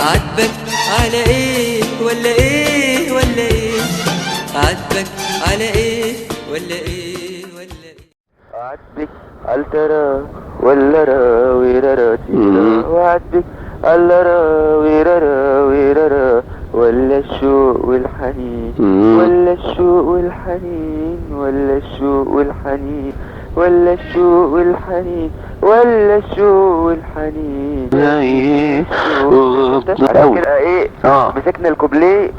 عاتبك على ايه ولا ايه ولا ايه؟ عاتبك على ايه ولا ايه ولا ايه؟ عاتبك الترى ولا را ويرارا تيرا، وعاتبك الرا ويرارا ويرارا، ولا الشوق والحنين، ولا الشوق والحنين، ولا الشوق والحنين، ولا الشوق والحنين، ولا الشوق والحنين. ايه عشان كده ايه مسكنا الكوبليه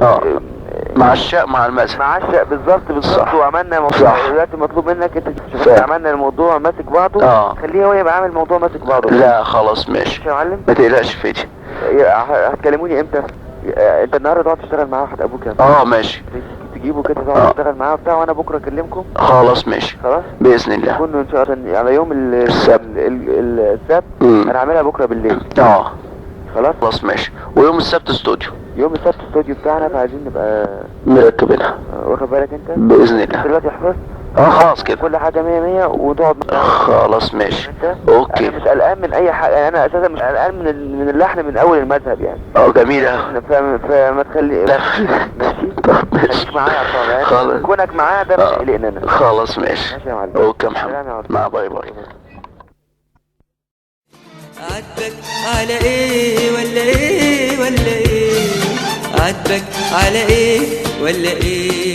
مع الشاء مع المسح مع الشق بالظبط وعملنا صح. دلوقتي مطلوب منك انت عملنا الموضوع ماسك بعضه. خليه هو يبقى عامل الموضوع ماسك بعضه. لا خلاص ماشي يا معلم، ما تقلقش فيدي. هتكلموني امتى؟ انت النهارده تقعد تشتغل مع واحد ابوك يعني. ماشي تجيبه كده تقعد تشتغل معاه بتاع، وانا بكره اكلمكم. خلاص ماشي خلاص باذن الله. يكون ان شاء الله على يوم السبت. انا هعملها بكره بالليل. خلاص ماشي. ويوم السبت استوديو. يوم السبت استوديو بتاعنا، فعايزين نبقى مركبينها. واخد بالك انت باذن الله. دلوقتي حفظت خلاص كده كل حاجه 100 100 وتقعد خلاص ماشي اوكي. انا مش قلقان من اي حاجه، انا اساسا مش قلقان من اللحن من اول المذهب يعني. جميل فما تخلي ماشي. ماشي معايا يا خلاص. طارق، كونك معايا ده مش قلقني انا. خلاص ماشي. ماشي يا معلم. اوكي يا محمد، مع باي باي. عاتبك على ايه ولا ايه ولا ايه؟ عاتبك على ايه ولا ايه